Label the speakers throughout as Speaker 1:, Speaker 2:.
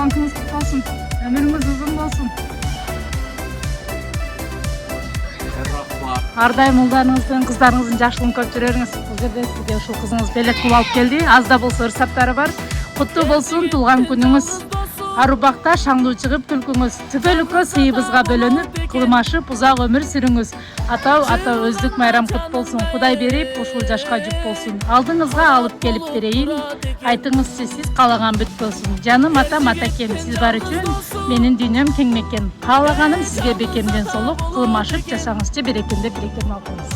Speaker 1: Bankınız kutlu olsun. Ömrünüz uzun olsun. Ар дайым ұлдарыңыздың, қыздарыңыздың жақсылығын көп жүреріңіз. Бұл жерде сізге ушул қызыңыз белек пул алып келди. Аз да болсо ырсаттары бар. Куттуу болсун туулган күнүңүз. Ар убакта шаңдуу чыгып күлкүңүз. Түпөлүккө сыйыбызга бөлөнүп, кылмашып узак өмүр сүрүңүз. Ата өздүк майрам кут болсун. Кудай берип ушул жашка жүк болсун. Алдыңызга алып келип берейин. Айтыңызчы сиз каалаган бүт болсун. Жаным атам атакем, сиз бар үчүн менин дүйнөм кең мекен. Каалаганым сизге бекемден солук, кылмашып жашаңызчы берекемде берекем алыңыз.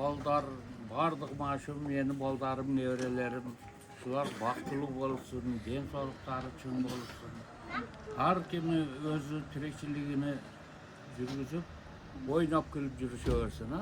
Speaker 2: Балдар, бардық машым, мені балдарым, неврелерім, шулар бақтылы болсын, ден соолуктары чың болсын. Ар кими өзі тірекшілігіні жүргізіп, ойнап күліп жүріше берсін.